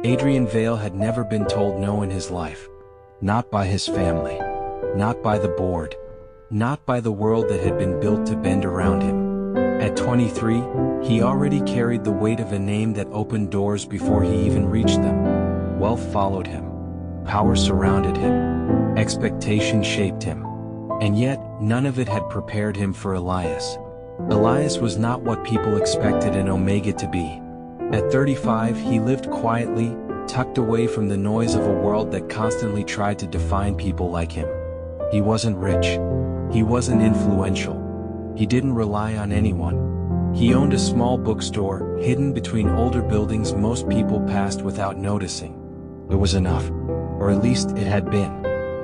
Adrian Vale had never been told no in his life. Not by his family. Not by the board. Not by the world that had been built to bend around him. At 23, he already carried the weight of a name that opened doors before he even reached them. Wealth followed him. Power surrounded him. Expectation shaped him. And yet, none of it had prepared him for Elias. Elias was not what people expected an Omega to be. At 35, he lived quietly, tucked away from the noise of a world that constantly tried to define people like him. He wasn't rich. He wasn't influential. He didn't rely on anyone. He owned a small bookstore, hidden between older buildings most people passed without noticing. It was enough. Or at least it had been.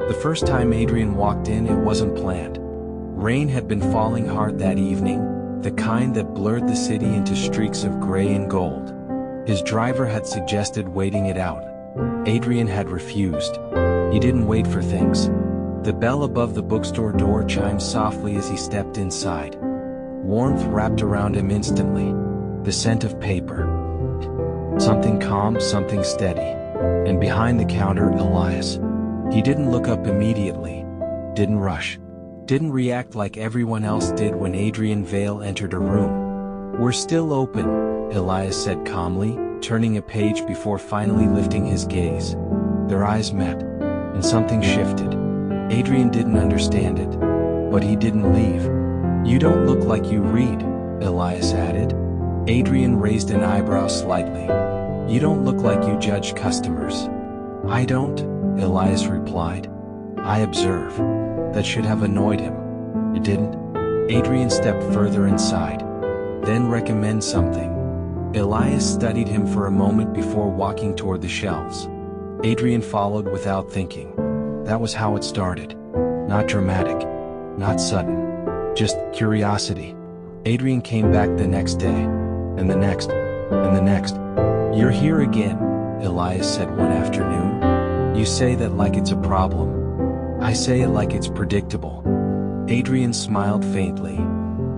The first time Adrian walked in, it wasn't planned. Rain had been falling hard that evening, the kind that blurred the city into streaks of gray and gold. His driver had suggested waiting it out. Adrian had refused. He didn't wait for things. The bell above the bookstore door chimed softly as he stepped inside. Warmth wrapped around him instantly. The scent of paper. Something calm, something steady. And behind the counter, Elias. He didn't look up immediately. Didn't rush. Didn't react like everyone else did when Adrian Vale entered a room. "We're still open," Elias said calmly, turning a page before finally lifting his gaze. Their eyes met, and something shifted. Adrian didn't understand it, but he didn't leave. "You don't look like you read," Elias added. Adrian raised an eyebrow slightly. "You don't look like you judge customers." "I don't," Elias replied. "I observe." That should have annoyed him. It didn't. Adrian stepped further inside. "Then recommend something." Elias studied him for a moment before walking toward the shelves. Adrian followed without thinking. That was how it started. Not dramatic. Not sudden. Just curiosity. Adrian came back the next day. And the next. And the next. "You're here again," Elias said one afternoon. "You say that like it's a problem. I say it like it's predictable." Adrian smiled faintly.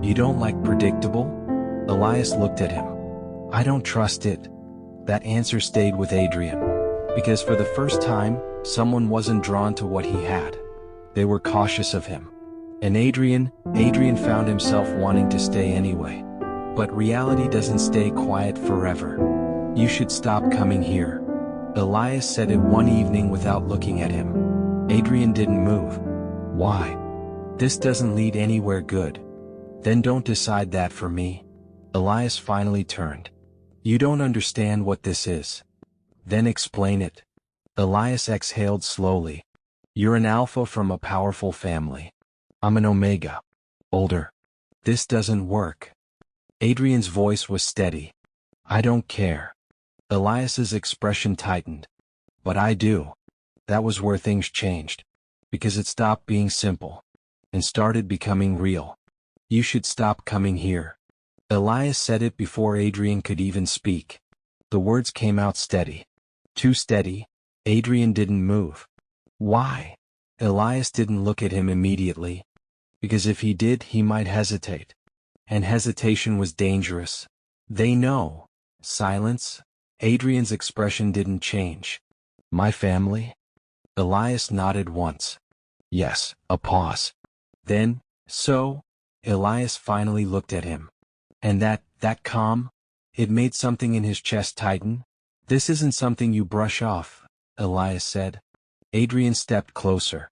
"You don't like predictable?" Elias looked at him. "I don't trust it." That answer stayed with Adrian. Because for the first time, someone wasn't drawn to what he had. They were cautious of him. And Adrian found himself wanting to stay anyway. But reality doesn't stay quiet forever. "You should stop coming here." Elias said it one evening without looking at him. Adrian didn't move. "Why? This doesn't lead anywhere good." "Then don't decide that for me." Elias finally turned. "You don't understand what this is." "Then explain it." Elias exhaled slowly. "You're an alpha from a powerful family. I'm an omega. Older. This doesn't work." Adrian's voice was steady. "I don't care." Elias's expression tightened. "But I do." That was where things changed. Because it stopped being simple. And started becoming real. "You should stop coming here." Elias said it before Adrian could even speak. The words came out steady. Too steady. Adrian didn't move. "Why?" Elias didn't look at him immediately. Because if he did, he might hesitate. And hesitation was dangerous. "They know." Silence. Adrian's expression didn't change. "My family?" Elias nodded once. "Yes." A pause. Then, "So?" Elias finally looked at him. And that calm? It made something in his chest tighten. "This isn't something you brush off," Elias said. Adrian stepped closer.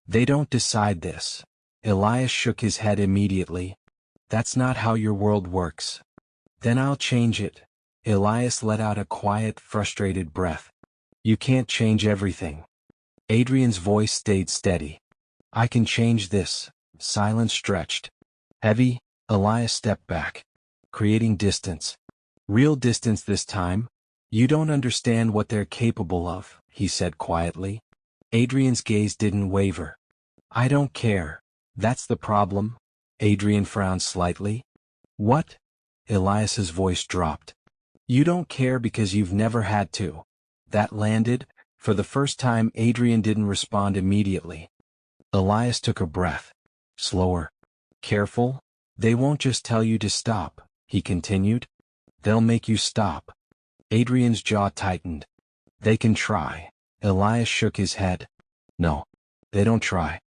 "They don't decide this." Elias shook his head immediately. "That's not how your world works." "Then I'll change it." Elias let out a quiet, frustrated breath. "You can't change everything." Adrian's voice stayed steady. "I can change this." Silence stretched. Heavy. Elias stepped back. Creating distance. Real distance this time. "You don't understand what they're capable of," he said quietly. Adrian's gaze didn't waver. "I don't care. That's the problem." Adrian frowned slightly. "What?" Elias's voice dropped. "You don't care because you've never had to." That landed. For the first time, Adrian didn't respond immediately. Elias took a breath. Slower. "Careful. They won't just tell you to stop," he continued. "They'll make you stop." Adrian's jaw tightened. They can try. Elias shook his head. No. They don't try.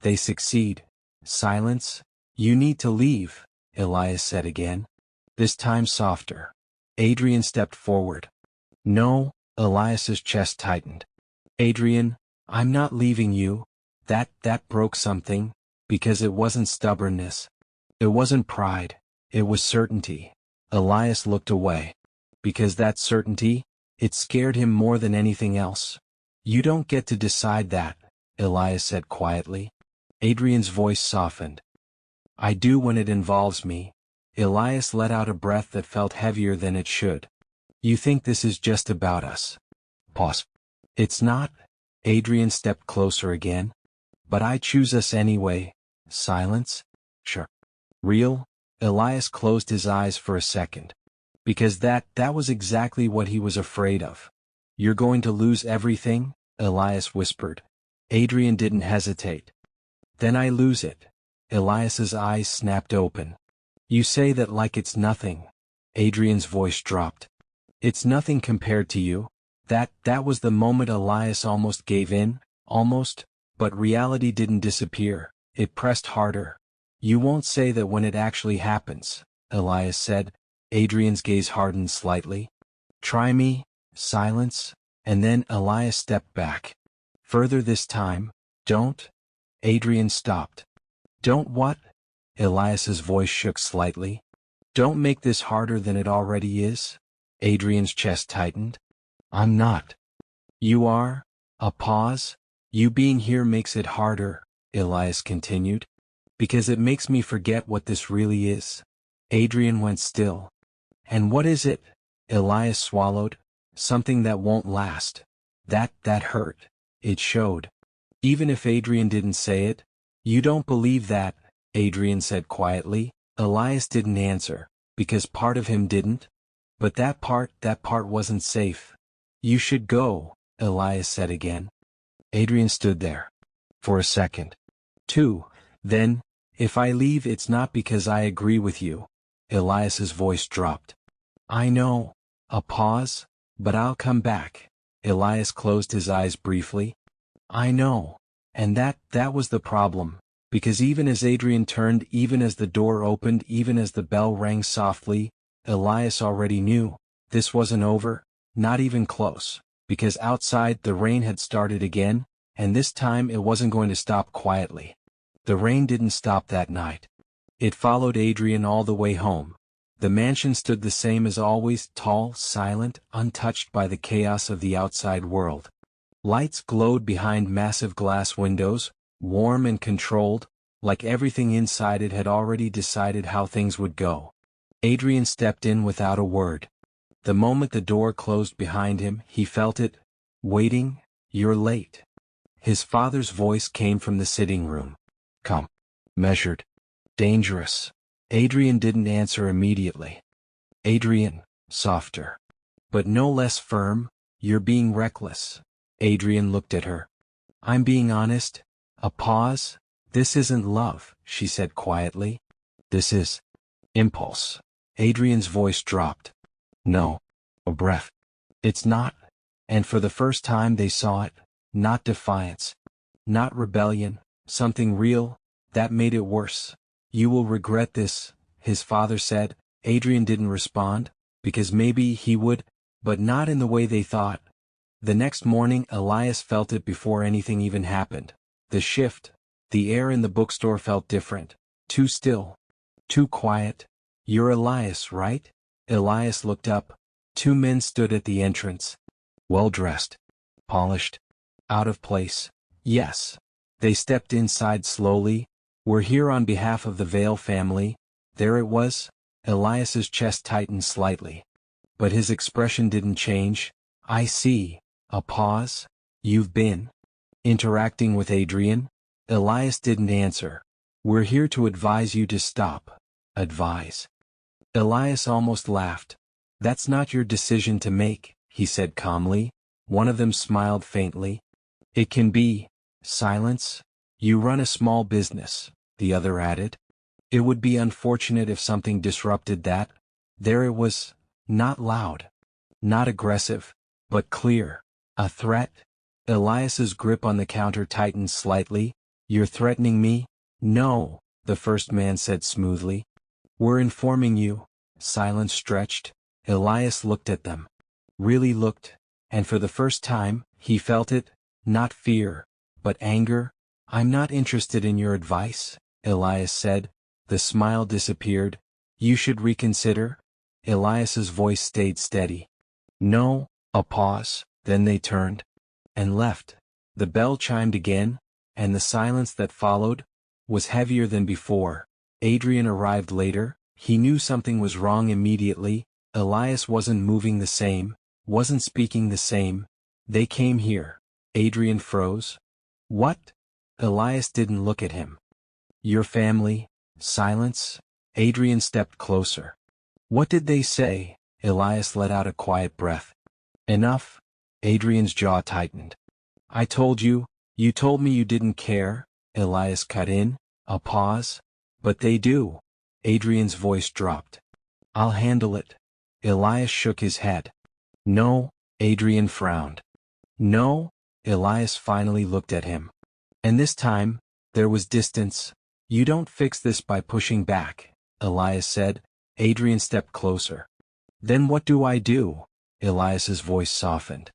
They succeed. Silence. You need to leave, Elias said again. This time softer. Adrian stepped forward. No, Elias's chest tightened. Adrian, I'm not leaving you. That broke something, because it wasn't stubbornness. It wasn't pride. It was certainty. Elias looked away. Because that certainty, it scared him more than anything else. You don't get to decide that, Elias said quietly. Adrian's voice softened. I do when it involves me. Elias let out a breath that felt heavier than it should. You think this is just about us. Pause. It's not. Adrian stepped closer again. But I choose us anyway. Silence? Sure. Real? Elias closed his eyes for a second. Because that was exactly what he was afraid of. You're going to lose everything? Elias whispered. Adrian didn't hesitate. Then I lose it. Elias's eyes snapped open. You say that like it's nothing. Adrian's voice dropped. It's nothing compared to you. That was the moment Elias almost gave in, almost, but reality didn't disappear. It pressed harder. You won't say that when it actually happens, Elias said. Adrian's gaze hardened slightly. Try me. Silence. And then Elias stepped back. Further this time. Don't. Adrian stopped. Don't what? Elias's voice shook slightly. Don't make this harder than it already is. Adrian's chest tightened. I'm not. You are? A pause? You being here makes it harder, Elias continued. Because it makes me forget what this really is. Adrian went still. And what is it? Elias swallowed. Something that won't last. That hurt. It showed. Even if Adrian didn't say it. You don't believe that, Adrian said quietly. Elias didn't answer, because part of him didn't. But that part wasn't safe. You should go, Elias said again. Adrian stood there. For a second. 2. Then, if I leave it's not because I agree with you. Elias's voice dropped. I know. A pause. But I'll come back. Elias closed his eyes briefly. I know. And that was the problem. Because even as Adrian turned, even as the door opened, even as the bell rang softly, Elias already knew. This wasn't over. Not even close. Because outside the rain had started again, and this time it wasn't going to stop quietly. The rain didn't stop that night. It followed Adrian all the way home. The mansion stood the same as always, tall, silent, untouched by the chaos of the outside world. Lights glowed behind massive glass windows, warm and controlled, like everything inside it had already decided how things would go. Adrian stepped in without a word. The moment the door closed behind him, he felt it. Waiting. You're late. His father's voice came from the sitting room. Come. Measured. Dangerous. Adrian didn't answer immediately. Adrian, softer. But no less firm. You're being reckless. Adrian looked at her. I'm being honest. A pause. This isn't love, she said quietly. This is impulse. Adrian's voice dropped. No. A breath. It's not. And for the first time they saw it. Not defiance. Not rebellion. Something real. That made it worse. You will regret this, his father said. Adrian didn't respond, because maybe he would, but not in the way they thought. The next morning Elias felt it before anything even happened. The shift. The air in the bookstore felt different. Too still. Too quiet. You're Elias, right? Elias looked up. 2 men stood at the entrance. Well-dressed. Polished. Out of place. Yes. They stepped inside slowly. We're here on behalf of the Vale family. There it was. Elias's chest tightened slightly. But his expression didn't change. I see. A pause. You've been interacting with Adrian? Elias didn't answer. We're here to advise you to stop. Advise. Elias almost laughed. That's not your decision to make, he said calmly. One of them smiled faintly. It can be. Silence. You run a small business, the other added. It would be unfortunate if something disrupted that. There it was. Not loud. Not aggressive. But clear. A threat? Elias's grip on the counter tightened slightly. You're threatening me? No, the first man said smoothly. We're informing you. Silence stretched. Elias looked at them. Really looked. And for the first time, he felt it. Not fear, but anger. I'm not interested in your advice, Elias said. The smile disappeared. You should reconsider. Elias's voice stayed steady. No, a pause, then they turned and left. The bell chimed again, and the silence that followed was heavier than before. Adrian arrived later. He knew something was wrong immediately. Elias wasn't moving the same, wasn't speaking the same. They came here. Adrian froze. What? Elias didn't look at him. Your family? Silence. Adrian stepped closer. What did they say? Elias let out a quiet breath. Enough. Adrian's jaw tightened. I told you, you told me you didn't care, Elias cut in. A pause. But they do. Adrian's voice dropped. I'll handle it. Elias shook his head. No, Adrian frowned. No, Elias finally looked at him. And this time, there was distance. You don't fix this by pushing back, Elias said. Adrian stepped closer. Then what do I do? Elias's voice softened.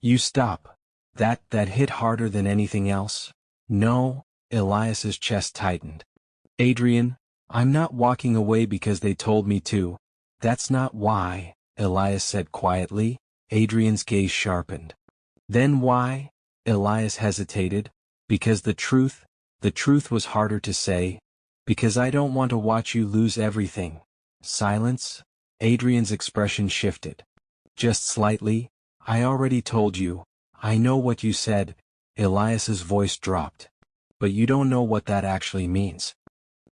You stop. That hit harder than anything else. No, Elias's chest tightened. Adrian, I'm not walking away because they told me to. That's not why, Elias said quietly. Adrian's gaze sharpened. Then why? Elias hesitated. Because the truth was harder to say. Because I don't want to watch you lose everything. Silence. Adrian's expression shifted. Just slightly. I already told you. I know what you said. Elias's voice dropped. But you don't know what that actually means.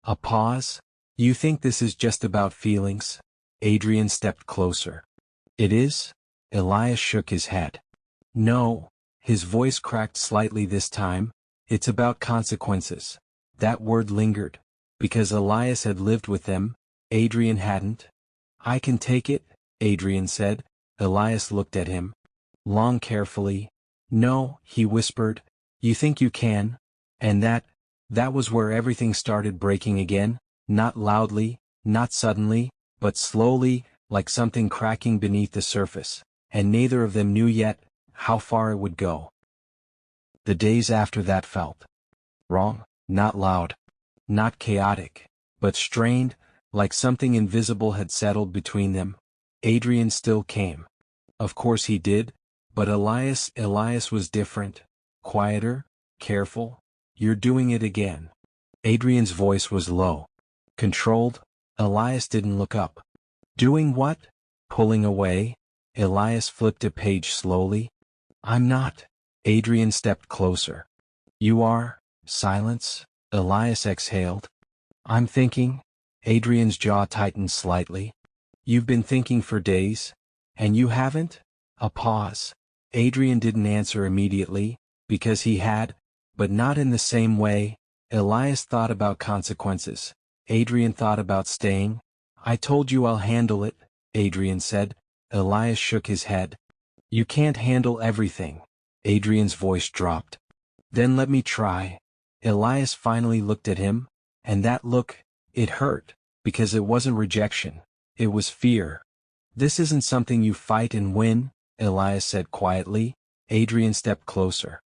A pause. You think this is just about feelings? Adrian stepped closer. It is? Elias shook his head. No. His voice cracked slightly this time. It's about consequences. That word lingered. Because Elias had lived with them, Adrian hadn't. I can take it, Adrian said. Elias looked at him. Long carefully. No, he whispered. You think you can? And that was where everything started breaking again. Not loudly, not suddenly, but slowly, like something cracking beneath the surface. And neither of them knew yet how far it would go. The days after that felt wrong, not loud, not chaotic, but strained, like something invisible had settled between them. Adrian still came. Of course he did, but Elias was different, quieter, careful. You're doing it again. Adrian's voice was low, controlled. Elias didn't look up. Doing what? Pulling away? Elias flipped a page slowly. I'm not. Adrian stepped closer. You are? Silence. Elias exhaled. I'm thinking. Adrian's jaw tightened slightly. You've been thinking for days? And you haven't? A pause. Adrian didn't answer immediately, because he had, but not in the same way. Elias thought about consequences. Adrian thought about staying. I told you I'll handle it, Adrian said. Elias shook his head. You can't handle everything. Adrian's voice dropped. Then let me try. Elias finally looked at him, and that look, it hurt, because it wasn't rejection. It was fear. This isn't something you fight and win, Elias said quietly. Adrian stepped closer.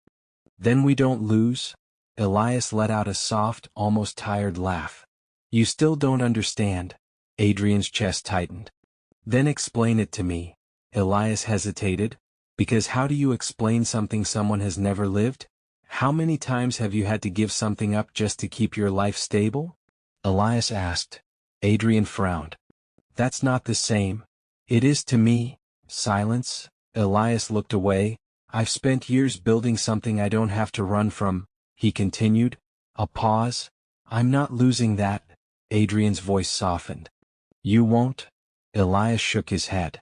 Then we don't lose? Elias let out a soft, almost tired laugh. You still don't understand. Adrian's chest tightened. Then explain it to me. Elias hesitated. Because how do you explain something someone has never lived? How many times have you had to give something up just to keep your life stable? Elias asked. Adrian frowned. That's not the same. It is to me. Silence. Elias looked away. I've spent years building something I don't have to run from, he continued. A pause. I'm not losing that. Adrian's voice softened. You won't? Elias shook his head.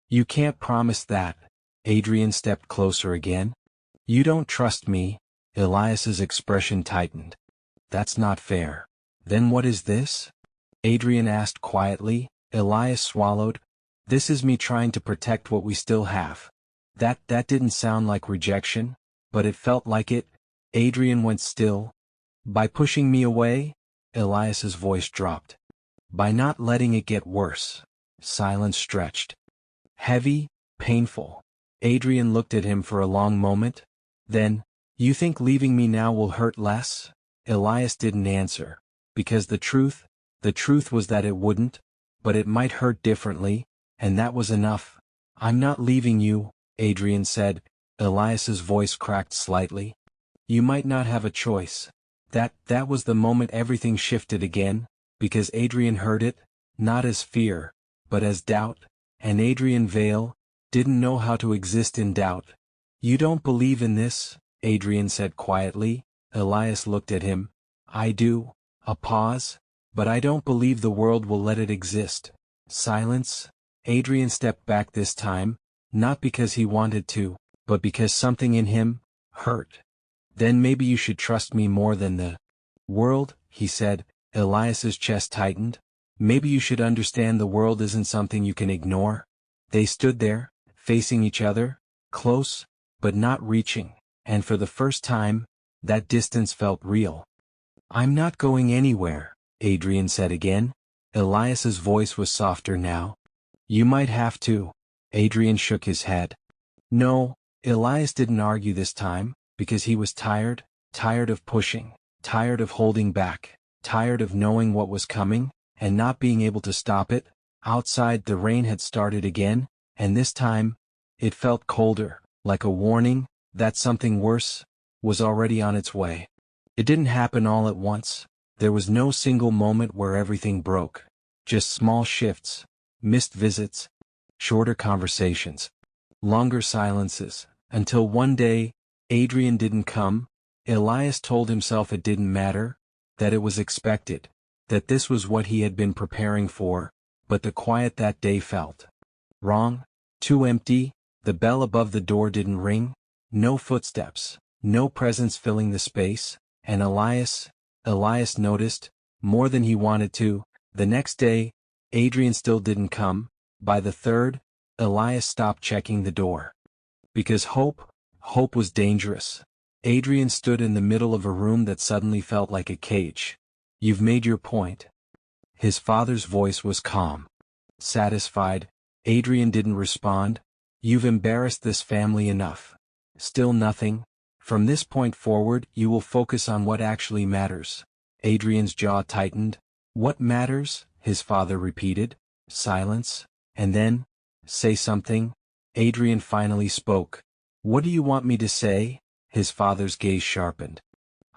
You can't promise that. Adrian stepped closer again. You don't trust me. Elias's expression tightened. That's not fair. Then what is this? Adrian asked quietly. Elias swallowed. This is me trying to protect what we still have. That didn't sound like rejection, but it felt like it. Adrian went still. By pushing me away? Elias's voice dropped. By not letting it get worse. Silence stretched. Heavy, painful. Adrian looked at him for a long moment. Then, you think leaving me now will hurt less? Elias didn't answer. Because the truth was that it wouldn't, but it might hurt differently, and that was enough. I'm not leaving you, Adrian said. Elias's voice cracked slightly. You might not have a choice. That was the moment everything shifted again, because Adrian heard it, not as fear, but as doubt, and Adrian Vale didn't know how to exist in doubt. You don't believe in this, Adrian said quietly. Elias looked at him. I do. A pause. But I don't believe the world will let it exist. Silence. Adrian stepped back this time, not because he wanted to, but because something in him hurt. Then maybe you should trust me more than the world, he said. Elias's chest tightened. Maybe you should understand the world isn't something you can ignore. They stood there, facing each other, close, but not reaching, and for the first time, that distance felt real. I'm not going anywhere, Adrian said again. Elias's voice was softer now. You might have to. Adrian shook his head. No, Elias didn't argue this time, because he was tired of pushing, tired of holding back, tired of knowing what was coming, and not being able to stop it. Outside the rain had started again, and this time, it felt colder, like a warning that something worse was already on its way. It didn't happen all at once. There was no single moment where everything broke. Just small shifts, missed visits, shorter conversations, longer silences, until one day, Adrian didn't come. Elias told himself it didn't matter, that it was expected, that this was what he had been preparing for, but the quiet that day felt wrong, too empty. The bell above the door didn't ring, no footsteps, no presence filling the space, and Elias noticed, more than he wanted to. The next day, Adrian still didn't come. By the third, Elias stopped checking the door. Because hope was dangerous. Adrian stood in the middle of a room that suddenly felt like a cage. You've made your point. His father's voice was calm. Satisfied. Adrian didn't respond. You've embarrassed this family enough. Still nothing. From this point forward, you will focus on what actually matters. Adrian's jaw tightened. What matters? His father repeated. Silence. And then, say something. Adrian finally spoke. What do you want me to say? His father's gaze sharpened.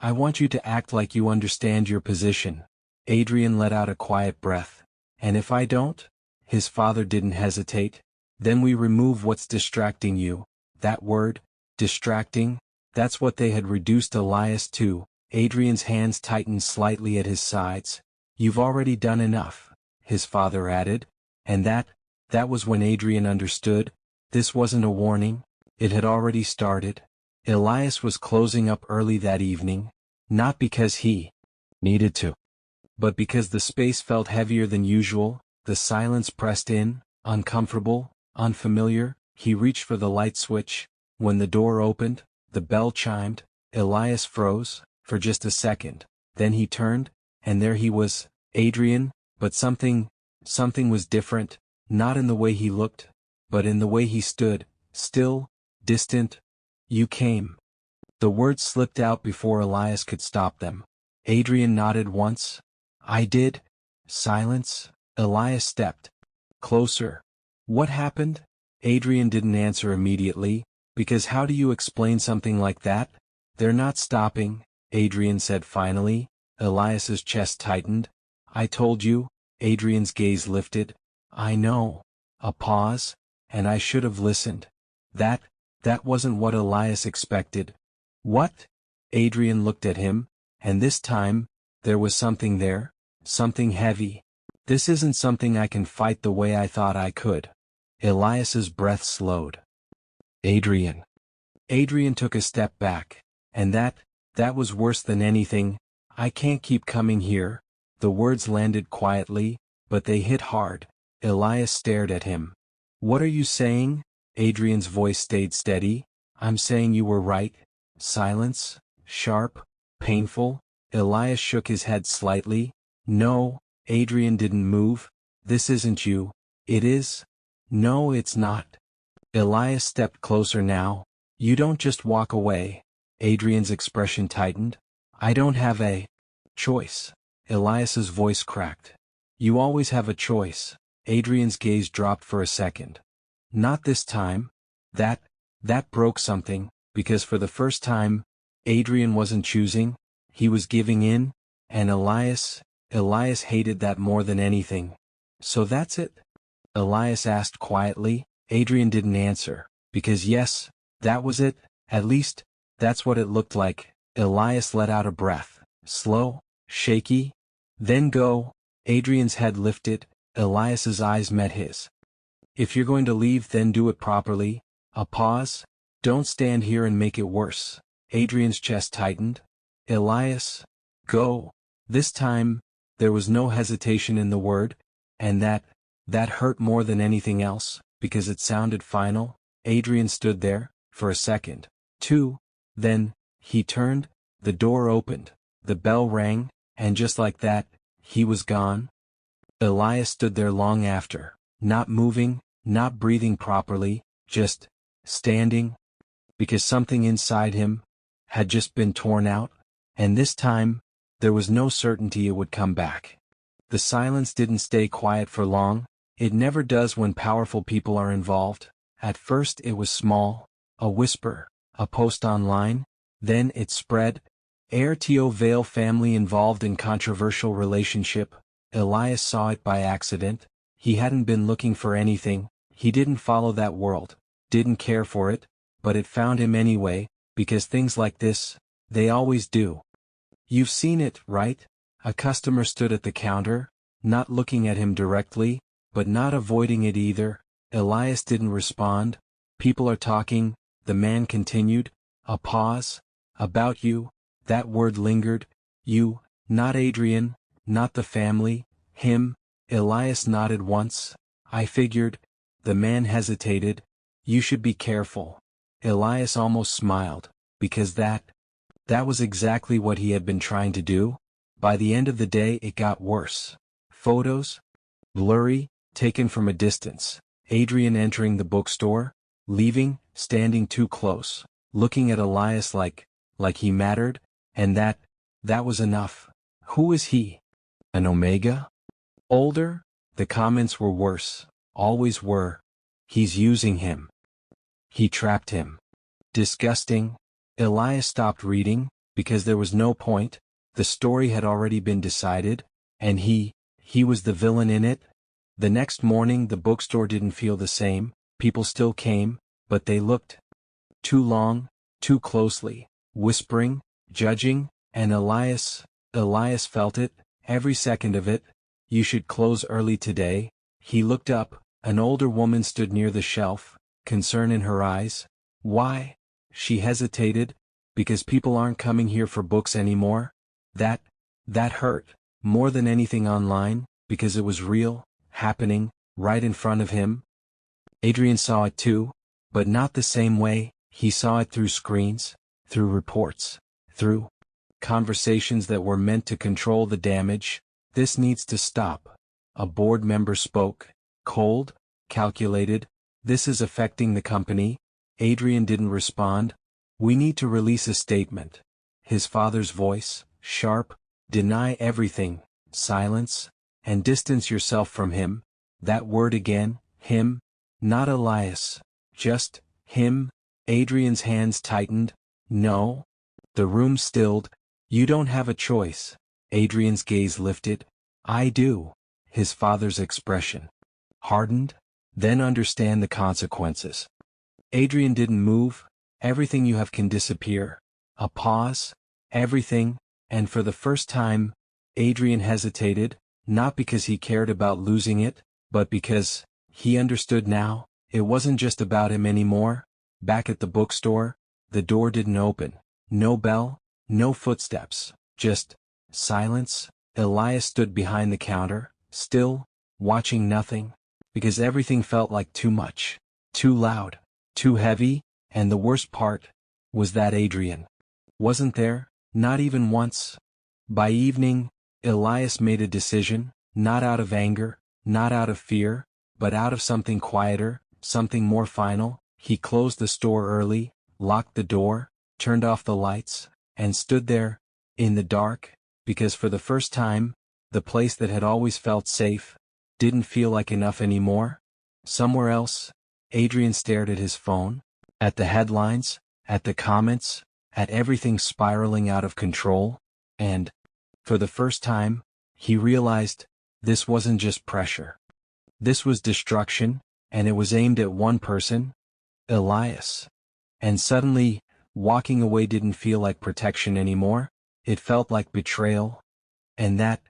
I want you to act like you understand your position. Adrian let out a quiet breath. And if I don't? His father didn't hesitate. Then we remove what's distracting you. That word, distracting, that's what they had reduced Elias to. Adrian's hands tightened slightly at his sides. You've already done enough, his father added. And that was when Adrian understood. This wasn't a warning. It had already started. Elias was closing up early that evening, not because he needed to, but because the space felt heavier than usual. The silence pressed in, uncomfortable, unfamiliar. He reached for the light switch. When the door opened, the bell chimed. Elias froze, for just a second. Then he turned, and there he was, Adrian, but something was different, not in the way he looked, but in the way he stood, still, distant. You came. The words slipped out before Elias could stop them. Adrian nodded once. I did. Silence. Elias stepped closer. What happened? Adrian didn't answer immediately, because how do you explain something like that? They're not stopping, Adrian said finally. Elias's chest tightened. I told you. Adrian's gaze lifted. I know. A pause, and I should have listened. That wasn't what Elias expected. What? Adrian looked at him, and this time, there was something there, something heavy. This isn't something I can fight the way I thought I could. Elias's breath slowed. Adrian. Adrian took a step back, and that was worse than anything. I can't keep coming here. The words landed quietly, but they hit hard. Elias stared at him. What are you saying? Adrian's voice stayed steady. I'm saying you were right. Silence. Sharp. Painful. Elias shook his head slightly. No, Adrian didn't move. This isn't you. It is? No, it's not. Elias stepped closer now. You don't just walk away. Adrian's expression tightened. I don't have a choice. Elias's voice cracked. You always have a choice. Adrian's gaze dropped for a second. Not this time. That broke something, because for the first time, Adrian wasn't choosing, he was giving in, and Elias hated that more than anything. So that's it? Elias asked quietly. Adrian didn't answer, because yes, that was it, at least, that's what it looked like. Elias let out a breath, slow, shaky. Then go. Adrian's head lifted, Elias's eyes met his. If you're going to leave, then do it properly. A pause. Don't stand here and make it worse. Adrian's chest tightened. Elias, go. This time, there was no hesitation in the word, and that hurt more than anything else, because it sounded final. Adrian stood there, for a second, two, then, he turned, the door opened, the bell rang, and just like that, he was gone. Elias stood there long after, not moving, not breathing properly, just standing, because something inside him had just been torn out, and this time, there was no certainty it would come back. The silence didn't stay quiet for long. It never does when powerful people are involved. At first it was small, a whisper, a post online, then it spread. Airto Vale family involved in controversial relationship. Elias saw it by accident. He hadn't been looking for anything, he didn't follow that world, didn't care for it, but it found him anyway, because things like this, they always do. You've seen it, right? A customer stood at the counter, not looking at him directly, but not avoiding it either. Elias didn't respond. People are talking, the man continued. A pause. About you. That word lingered. You, not Adrian, not the family, him. Elias nodded once. I figured. The man hesitated. You should be careful. Elias almost smiled, because that was exactly what he had been trying to do. By the end of the day it got worse. Photos? Blurry, taken from a distance. Adrian entering the bookstore, leaving, standing too close, looking at Elias like he mattered, and that was enough. Who is he? An Omega? Older? The comments were worse, always were. He's using him. He trapped him. Disgusting. Elias stopped reading, because there was no point. The story had already been decided, and he was the villain in it. The next morning the bookstore didn't feel the same. People still came, but they looked too long, too closely, whispering, judging, and Elias felt it, every second of it. You should close early today. He looked up. An older woman stood near the shelf, concern in her eyes. Why? She hesitated. Because people aren't coming here for books anymore. That hurt, more than anything online, because it was real, happening, right in front of him. Adrian saw it too, but not the same way. He saw it through screens, through reports, through conversations that were meant to control the damage. This needs to stop. A board member spoke, cold, calculated. This is affecting the company. Adrian didn't respond. We need to release a statement. His father's voice, sharp, deny everything, silence, and distance yourself from him. That word again, him, not Elias, just him. Adrian's hands tightened. No. The room stilled. You don't have a choice. Adrian's gaze lifted. I do. His father's expression hardened. Then understand the consequences. Adrian didn't move. Everything you have can disappear. A pause. Everything, and for the first time, Adrian hesitated, not because he cared about losing it, but because he understood now, it wasn't just about him anymore. Back at the bookstore, the door didn't open. No bell, no footsteps, just silence. Elias stood behind the counter, still, watching nothing, because everything felt like too much, too loud. Too heavy, and the worst part was that Adrian wasn't there, not even once. By evening, Elias made a decision, not out of anger, not out of fear, but out of something quieter, something more final. He closed the store early, locked the door, turned off the lights, and stood there, in the dark, because for the first time, the place that had always felt safe didn't feel like enough anymore. Somewhere else, Adrian stared at his phone, at the headlines, at the comments, at everything spiraling out of control, and, for the first time, he realized this wasn't just pressure. This was destruction, and it was aimed at one person, Elias. And suddenly, walking away didn't feel like protection anymore, it felt like betrayal. And that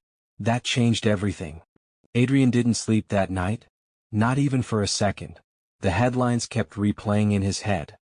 changed everything. Adrian didn't sleep that night, not even for a second. The headlines kept replaying in his head.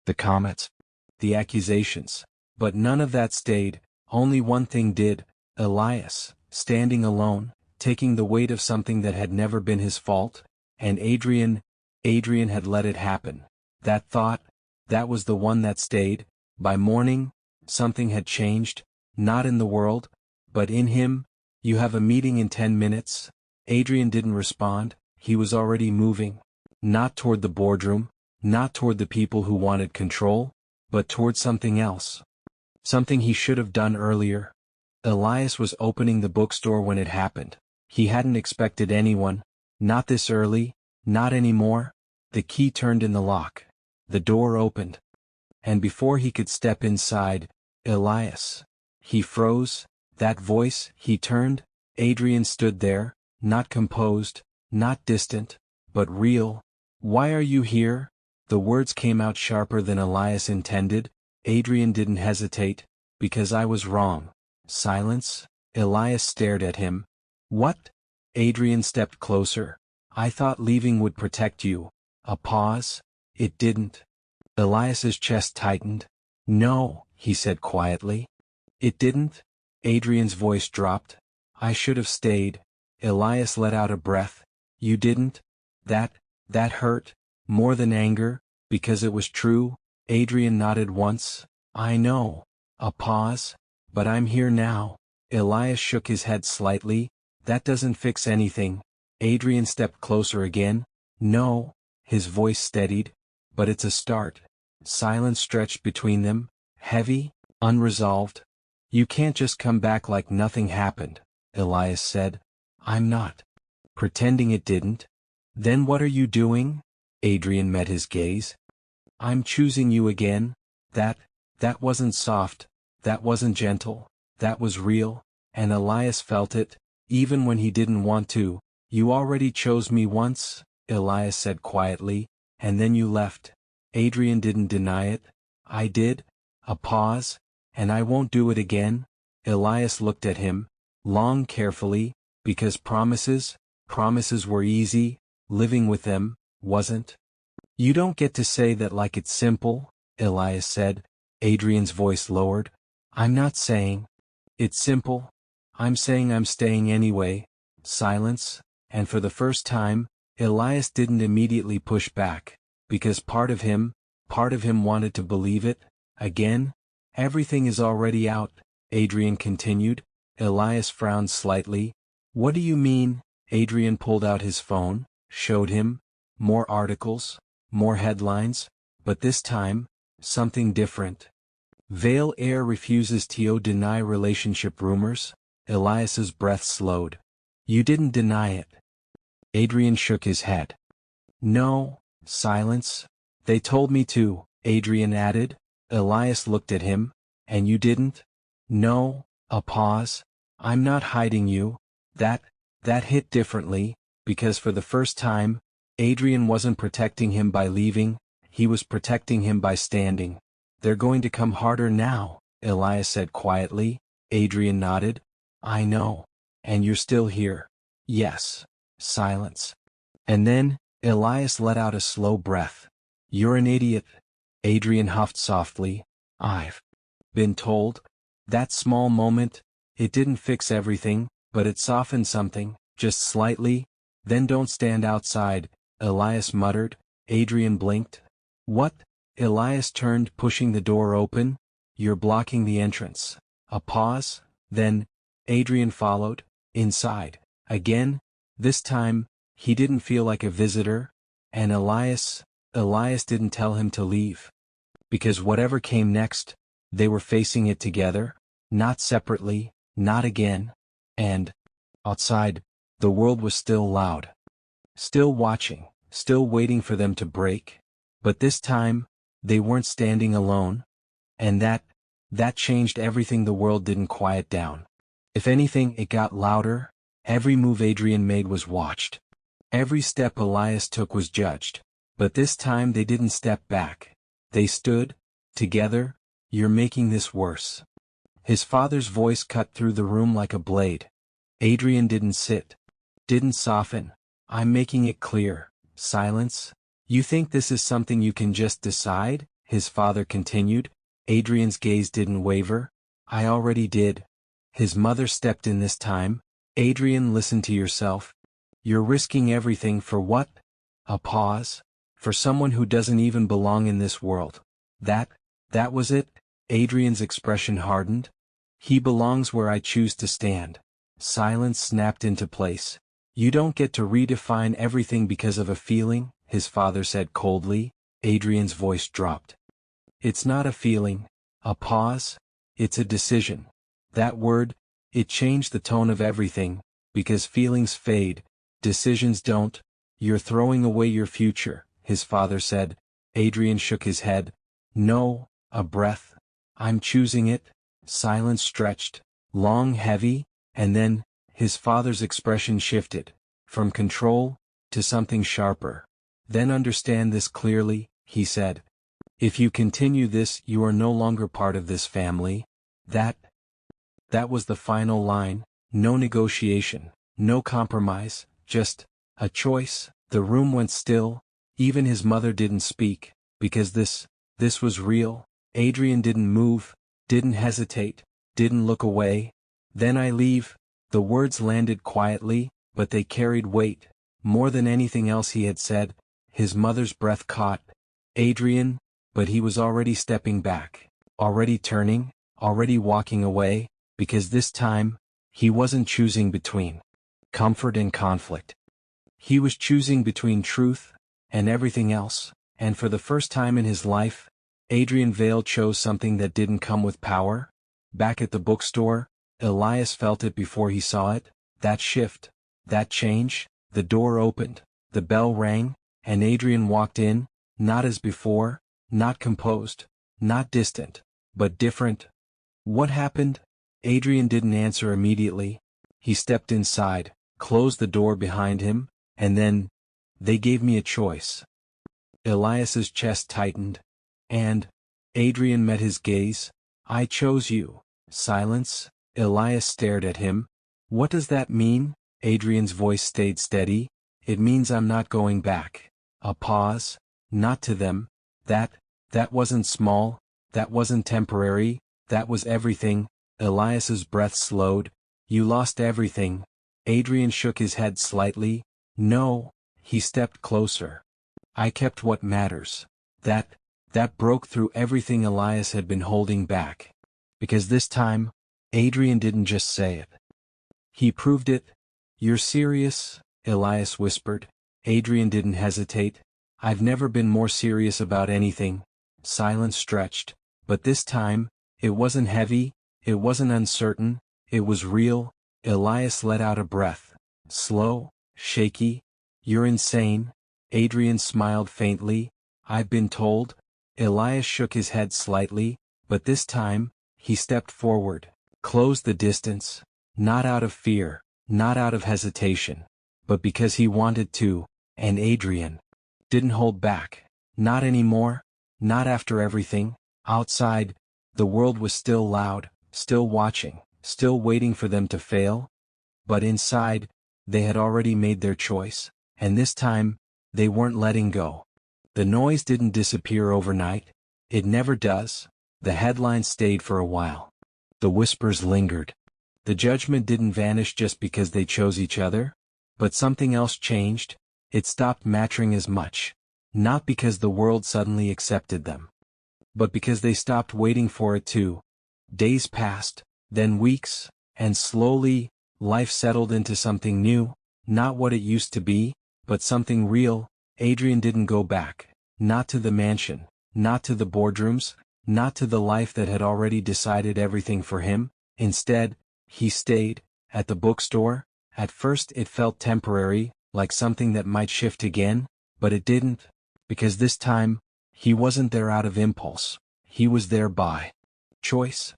The comments, the accusations. But none of that stayed, only one thing did, Elias, standing alone, taking the weight of something that had never been his fault, and Adrian had let it happen. That thought, that was the one that stayed. By morning, something had changed, not in the world, but in him. You have a meeting in 10 minutes. Adrian didn't respond, he was already moving. Not toward the boardroom, not toward the people who wanted control, but toward something else. Something he should have done earlier. Elias was opening the bookstore when it happened. He hadn't expected anyone, not this early, not anymore. The key turned in the lock. The door opened. And before he could step inside, Elias. He froze, that voice, he turned. Adrian stood there, not composed, not distant, but real. Why are you here? The words came out sharper than Elias intended. Adrian didn't hesitate, because I was wrong. Silence. Elias stared at him. What? Adrian stepped closer. I thought leaving would protect you. A pause. It didn't. Elias's chest tightened. No, he said quietly. It didn't? Adrian's voice dropped. I should have stayed. Elias let out a breath. You didn't? That hurt, more than anger, because it was true. Adrian nodded once. I know. A pause. But I'm here now. Elias shook his head slightly. That doesn't fix anything. Adrian stepped closer again. No. His voice steadied. But it's a start. Silence stretched between them, heavy, unresolved. You can't just come back like nothing happened, Elias said. I'm not pretending it didn't. Then what are you doing? Adrian met his gaze. I'm choosing you again. That wasn't soft, that wasn't gentle, that was real, and Elias felt it, even when he didn't want to. You already chose me once, Elias said quietly, and then you left. Adrian didn't deny it. I did. A pause. And I won't do it again. Elias looked at him, long carefully, because promises were easy, living with them wasn't. You don't get to say that like it's simple, Elias said. Adrian's voice lowered. I'm not saying it's simple. I'm saying I'm staying anyway. Silence, and for the first time, Elias didn't immediately push back, because part of him wanted to believe it. Again, everything is already out, Adrian continued. Elias frowned slightly. What do you mean? Adrian pulled out his phone, showed him. More articles, more headlines, but this time, something different. Veil Air refuses to deny relationship rumors. Elias's breath slowed. You didn't deny it. Adrian shook his head. No. Silence. They told me to, Adrian added. Elias looked at him. And you didn't? No. A pause. I'm not hiding you. That hit differently, because for the first time, Adrian wasn't protecting him by leaving, he was protecting him by standing. They're going to come harder now, Elias said quietly. Adrian nodded. I know. And you're still here. Yes. Silence. And then, Elias let out a slow breath. You're an idiot. Adrian huffed softly. I've been told. That small moment, it didn't fix everything, but it softened something, just slightly. Then don't stand outside, Elias muttered. Adrian blinked. What? Elias turned, pushing the door open. You're blocking the entrance. A pause, then, Adrian followed, inside. Again, this time, he didn't feel like a visitor, and Elias didn't tell him to leave. Because whatever came next, they were facing it together, not separately, not again. And, outside, the world was still loud. Still watching, still waiting for them to break. But this time, they weren't standing alone. And that changed everything. The world didn't quiet down. If anything, it got louder. Every move Adrian made was watched. Every step Elias took was judged. But this time they didn't step back. They stood, together. You're making this worse. His father's voice cut through the room like a blade. Adrian didn't sit. Didn't soften. I'm making it clear. Silence. You think this is something you can just decide? His father continued. Adrian's gaze didn't waver. I already did. His mother stepped in this time. Adrian, listen to yourself. You're risking everything for what? A pause. For someone who doesn't even belong in this world. That was it? Adrian's expression hardened. He belongs where I choose to stand. Silence snapped into place. You don't get to redefine everything because of a feeling, his father said coldly. Adrian's voice dropped. It's not a feeling, a pause, it's a decision. That word, it changed the tone of everything, because feelings fade, decisions don't. You're throwing away your future, his father said. Adrian shook his head. No, a breath. I'm choosing it. Silence stretched, long, heavy, and then, his father's expression shifted, from control, to something sharper. Then understand this clearly, he said. If you continue this, you are no longer part of this family. That was the final line. No negotiation, no compromise, just a choice. The room went still. Even his mother didn't speak, because this was real. Adrian didn't move, didn't hesitate, didn't look away. Then I leave. The words landed quietly, but they carried weight. More than anything else he had said. His mother's breath caught Adrian, but he was already stepping back, already turning, already walking away, because this time, he wasn't choosing between comfort and conflict. He was choosing between truth and everything else, and for the first time in his life, Adrian Vale chose something that didn't come with power. Back at the bookstore, Elias felt it before he saw it, that shift, that change. The door opened, the bell rang, and Adrian walked in, not as before, not composed, not distant, but different. What happened? Adrian didn't answer immediately. He stepped inside, closed the door behind him, and then, they gave me a choice. Elias's chest tightened. And, Adrian met his gaze. I chose you. Silence. Elias stared at him. What does that mean? Adrian's voice stayed steady. It means I'm not going back. A pause. Not to them. That wasn't small. That wasn't temporary. That was everything. Elias's breath slowed. You lost everything. Adrian shook his head slightly. No. He stepped closer. I kept what matters. That broke through everything Elias had been holding back. Because this time, Adrian didn't just say it. He proved it. You're serious? Elias whispered. Adrian didn't hesitate. I've never been more serious about anything. Silence stretched. But this time, it wasn't heavy, it wasn't uncertain, it was real. Elias let out a breath. Slow, shaky. You're insane. Adrian smiled faintly. I've been told. Elias shook his head slightly, but this time, he stepped forward, closed the distance, not out of fear, not out of hesitation, but because he wanted to, and Adrian didn't hold back. Not anymore, not after everything. Outside, the world was still loud, still watching, still waiting for them to fail. But inside, they had already made their choice, and this time, they weren't letting go. The noise didn't disappear overnight. It never does. The headlines stayed for a while. The whispers lingered. The judgment didn't vanish just because they chose each other. But something else changed. It stopped mattering as much. not because the world suddenly accepted them, but because they stopped waiting for it to. Days passed, then weeks, and slowly, life settled into something new, not what it used to be, but something real. Adrian didn't go back, not to the mansion, not to the boardrooms, not to the life that had already decided everything for him. Instead, he stayed, at the bookstore. At first it felt temporary, like something that might shift again, but it didn't, because this time, he wasn't there out of impulse, he was there by choice.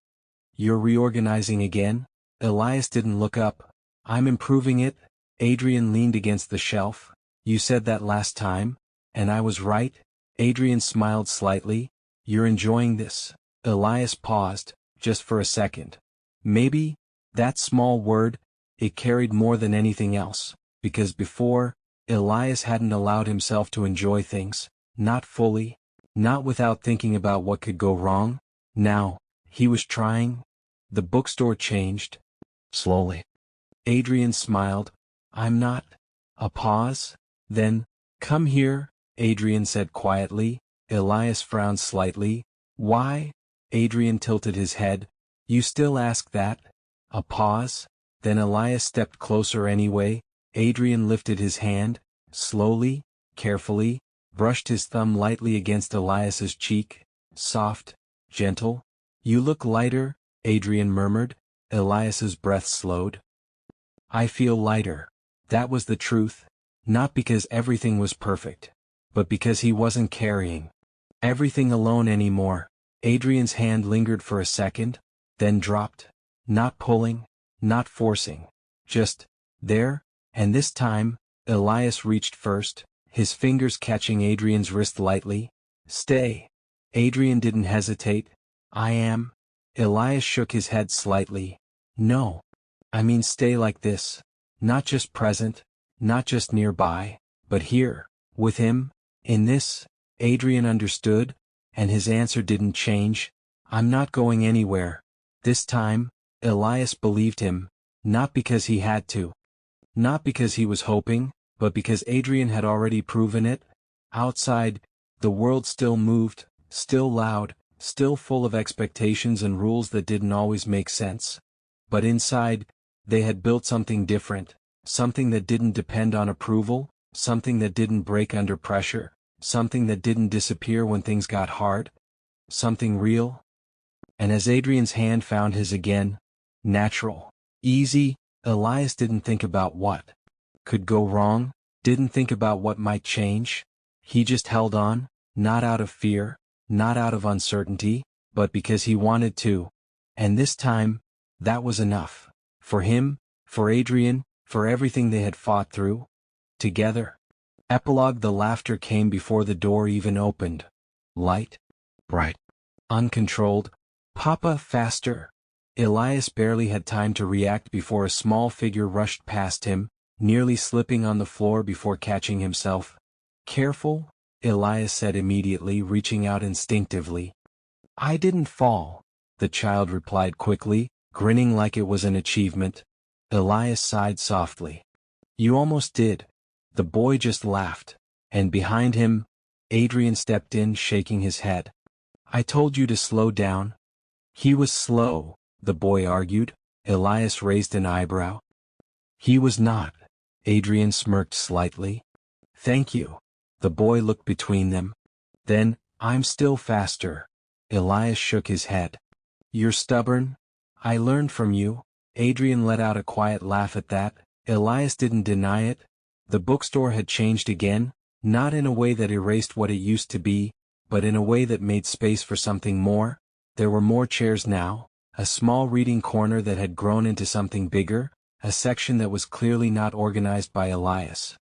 You're reorganizing again? Elias didn't look up. I'm improving it. Adrian leaned against the shelf. You said that last time, and I was right. Adrian smiled slightly. You're enjoying this. Elias paused, just for a second. Maybe, that small word, it carried more than anything else, because before, Elias hadn't allowed himself to enjoy things, not fully, not without thinking about what could go wrong. Now, he was trying. The bookstore changed. Slowly. Adrian smiled. I'm not. A pause. Then, come here, Adrian said quietly. Elias frowned slightly. Why? Adrian tilted his head. You still ask that? A pause. Then Elias stepped closer anyway. Adrian lifted his hand, slowly, carefully, brushed his thumb lightly against Elias's cheek. Soft, gentle. You look lighter, Adrian murmured. Elias's breath slowed. I feel lighter. That was the truth. Not because everything was perfect, but because he wasn't carrying everything alone anymore. Adrian's hand lingered for a second, then dropped. Not pulling, not forcing. Just there, and this time, Elias reached first, his fingers catching Adrian's wrist lightly. Stay. Adrian didn't hesitate. I am. Elias shook his head slightly. No. I mean stay like this. Not just present, not just nearby, but here, with him, in this. Adrian understood, and his answer didn't change. I'm not going anywhere. This time, Elias believed him, not because he had to. Not because he was hoping, but because Adrian had already proven it. Outside, the world still moved, still loud, still full of expectations and rules that didn't always make sense. But inside, they had built something different, something that didn't depend on approval, something that didn't break under pressure, something that didn't disappear when things got hard. Something real. And as Adrian's hand found his again, natural, easy, Elias didn't think about what could go wrong, didn't think about what might change. He just held on, not out of fear, not out of uncertainty, but because he wanted to. And this time, that was enough. For him, for Adrian, for everything they had fought through. Together. Epilogue. The laughter came before the door even opened. Light. Bright. Uncontrolled. Papa, faster. Elias barely had time to react before a small figure rushed past him, nearly slipping on the floor before catching himself. Careful, Elias said immediately, reaching out instinctively. I didn't fall, the child replied quickly, grinning like it was an achievement. Elias sighed softly. You almost did. The boy just laughed, and behind him, Adrian stepped in, shaking his head. I told you to slow down. He was slow, the boy argued. Elias raised an eyebrow. He was not. Adrian smirked slightly. Thank you. The boy looked between them. Then, I'm still faster. Elias shook his head. You're stubborn? I learned from you. Adrian let out a quiet laugh at that. Elias didn't deny it. The bookstore had changed again, not in a way that erased what it used to be, but in a way that made space for something more. There were more chairs now, a small reading corner that had grown into something bigger, a section that was clearly not organized by Elias.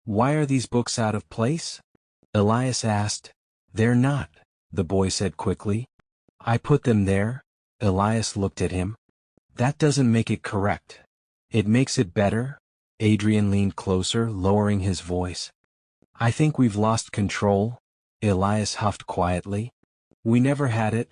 Why are these books out of place? Elias asked. They're not, the boy said quickly. I put them there. Elias looked at him. That doesn't make it correct. It makes it better. Adrian leaned closer, lowering his voice. I think we've lost control. Elias huffed quietly. We never had it.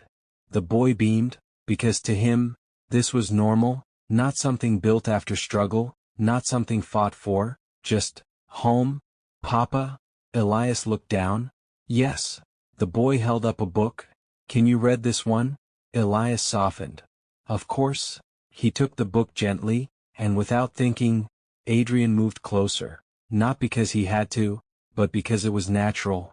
The boy beamed, because to him, this was normal, not something built after struggle, not something fought for, just home. Papa? Elias looked down. Yes. The boy held up a book. Can you read this one? Elias softened. Of course. He took the book gently, and without thinking, Adrian moved closer, not because he had to, but because it was natural.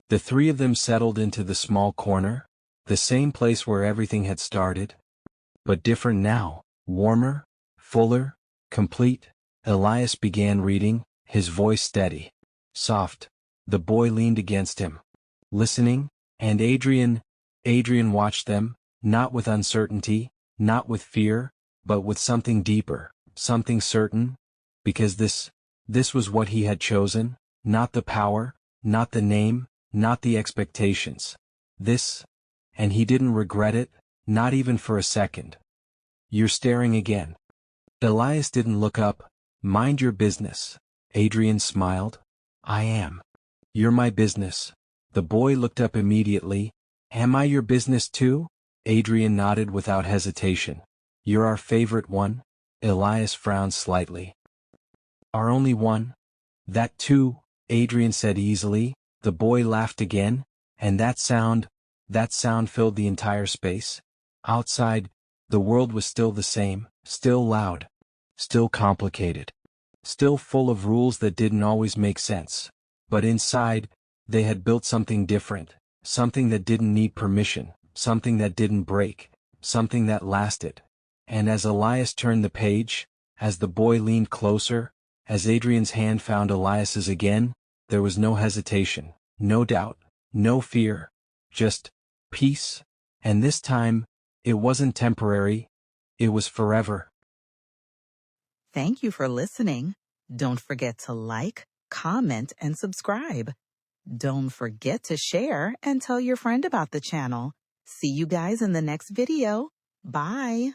The three of them settled into the small corner, the same place where everything had started. But different now, warmer, fuller, complete. Elias began reading, his voice steady, soft. The boy leaned against him, listening, and Adrian watched them, not with uncertainty, not with fear, but with something deeper, something certain, because this was what he had chosen, not the power, not the name, not the expectations. This, and he didn't regret it, not even for a second. You're staring again. Elias didn't look up. Mind your business. Adrian smiled. I am. You're my business. The boy looked up immediately. Am I your business too? Adrian nodded without hesitation. You're our favorite one? Elias frowned slightly. Our only one? That too, Adrian said easily. The boy laughed again, and that sound filled the entire space. Outside, the world was still the same, still loud, still complicated, still full of rules that didn't always make sense. But inside, they had built something different, something that didn't need permission, something that didn't break, something that lasted. And as Elias turned the page, as the boy leaned closer, as Adrian's hand found Elias's again, there was no hesitation, no doubt, no fear, just peace. And this time, it wasn't temporary, it was forever. Thank you for listening. Don't forget to like, comment, and subscribe. Don't forget to share and tell your friend about the channel. See you guys in the next video. Bye.